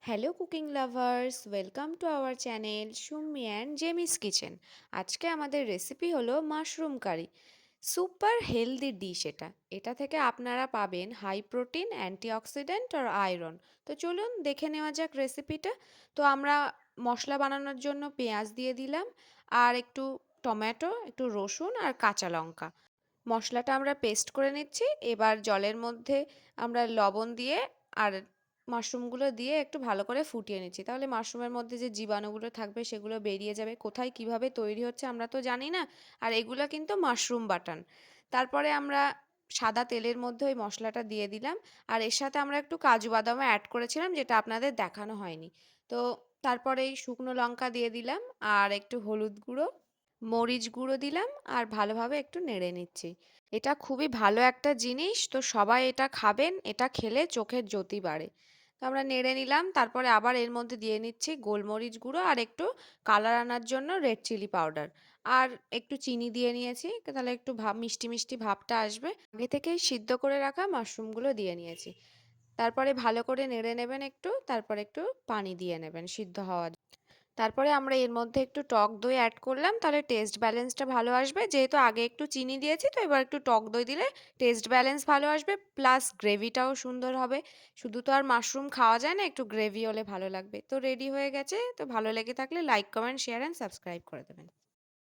Hello cooking lovers, welcome to our channel Sumi and Jemi's kitchen. আজকে আমাদের recipe হলো mushroom curry. Super healthy dish এটা। এটা থেকে আপনারা পাবেন হাই প্রোটিন, অ্যান্টিঅক্সিডেন্ট আর আয়রন। তো চলুন দেখে নেওয়া যাক রেসিপিটা। তো আমরা মশলা বানানোর জন্য পেঁয়াজ দিয়ে দিলাম, আর একটু টমেটো, একটু রসুন আর কাঁচা লঙ্কা। মশলাটা আমরা পেস্ট করে নিচ্ছি। এবার জলের মধ্যে আমরা লবণ দিয়ে আর মাশরুমগুলো দিয়ে একটু ভালো করে ফুটিয়ে নিচ্ছি। তাহলে মাশরুমের মধ্যে যে জীবাণুগুলো থাকবে সেগুলো বেরিয়ে যাবে। কোথায় কিভাবে তৈরি হচ্ছে আমরা তো জানি না। আর এগুলো কিন্তু মাশরুম বাটান। তারপরে আমরা সাদা তেলের মধ্যে ওই মশলাটা দিয়ে দিলাম। আর এর সাথে আমরা একটু কাজু বাদামও অ্যাড করেছিলাম, যেটা আপনাদের দেখানো হয়নি। তো তারপরে এই শুকনো লঙ্কা দিয়ে দিলাম, আর একটু হলুদ গুঁড়ো, মরিচ গুঁড়ো দিলাম, আর ভালোভাবে একটু নেড়ে নিচ্ছি। এটা খুবই ভালো একটা জিনিস, তো সবাই এটা খাবেন। এটা খেলে চোখের জ্যোতি বাড়ে। তো আমরা নেড়ে নিলাম, তারপরে আবার এর মধ্যে দিয়ে নিচ্ছি গোলমরিচ গুঁড়ো আর একটু কালার আনার জন্য রেড চিলি পাউডার, আর একটু চিনি দিয়ে নিয়েছি, তাহলে একটু মিষ্টি মিষ্টি ভাবটা আসবে। আগে থেকেই সিদ্ধ করে রাখা মাশরুমগুলো দিয়ে নিয়েছি। তারপরে ভালো করে নেড়ে নেবেন একটু, তারপরে একটু পানি দিয়ে নেবেন সিদ্ধ হওয়ার। তারপরে আমরা এর মধ্যে একটু টক দই অ্যাড করলাম, তাহলে টেস্ট ব্যালেন্সটা ভালো আসবে। যেহেতু আগে একটু চিনি দিয়েছি, তো এবার একটু টক দই দিলে টেস্ট ব্যালেন্স ভালো আসবে, প্লাস গ্রেভিটাও সুন্দর হবে। শুধু তো আর মাশরুম খাওয়া যায় না, একটু গ্রেভি হলে ভালো লাগবে। তো রেডি হয়ে গেছে। তো ভালো লেগে থাকলে like, comment, share and subscribe করে দেবেন।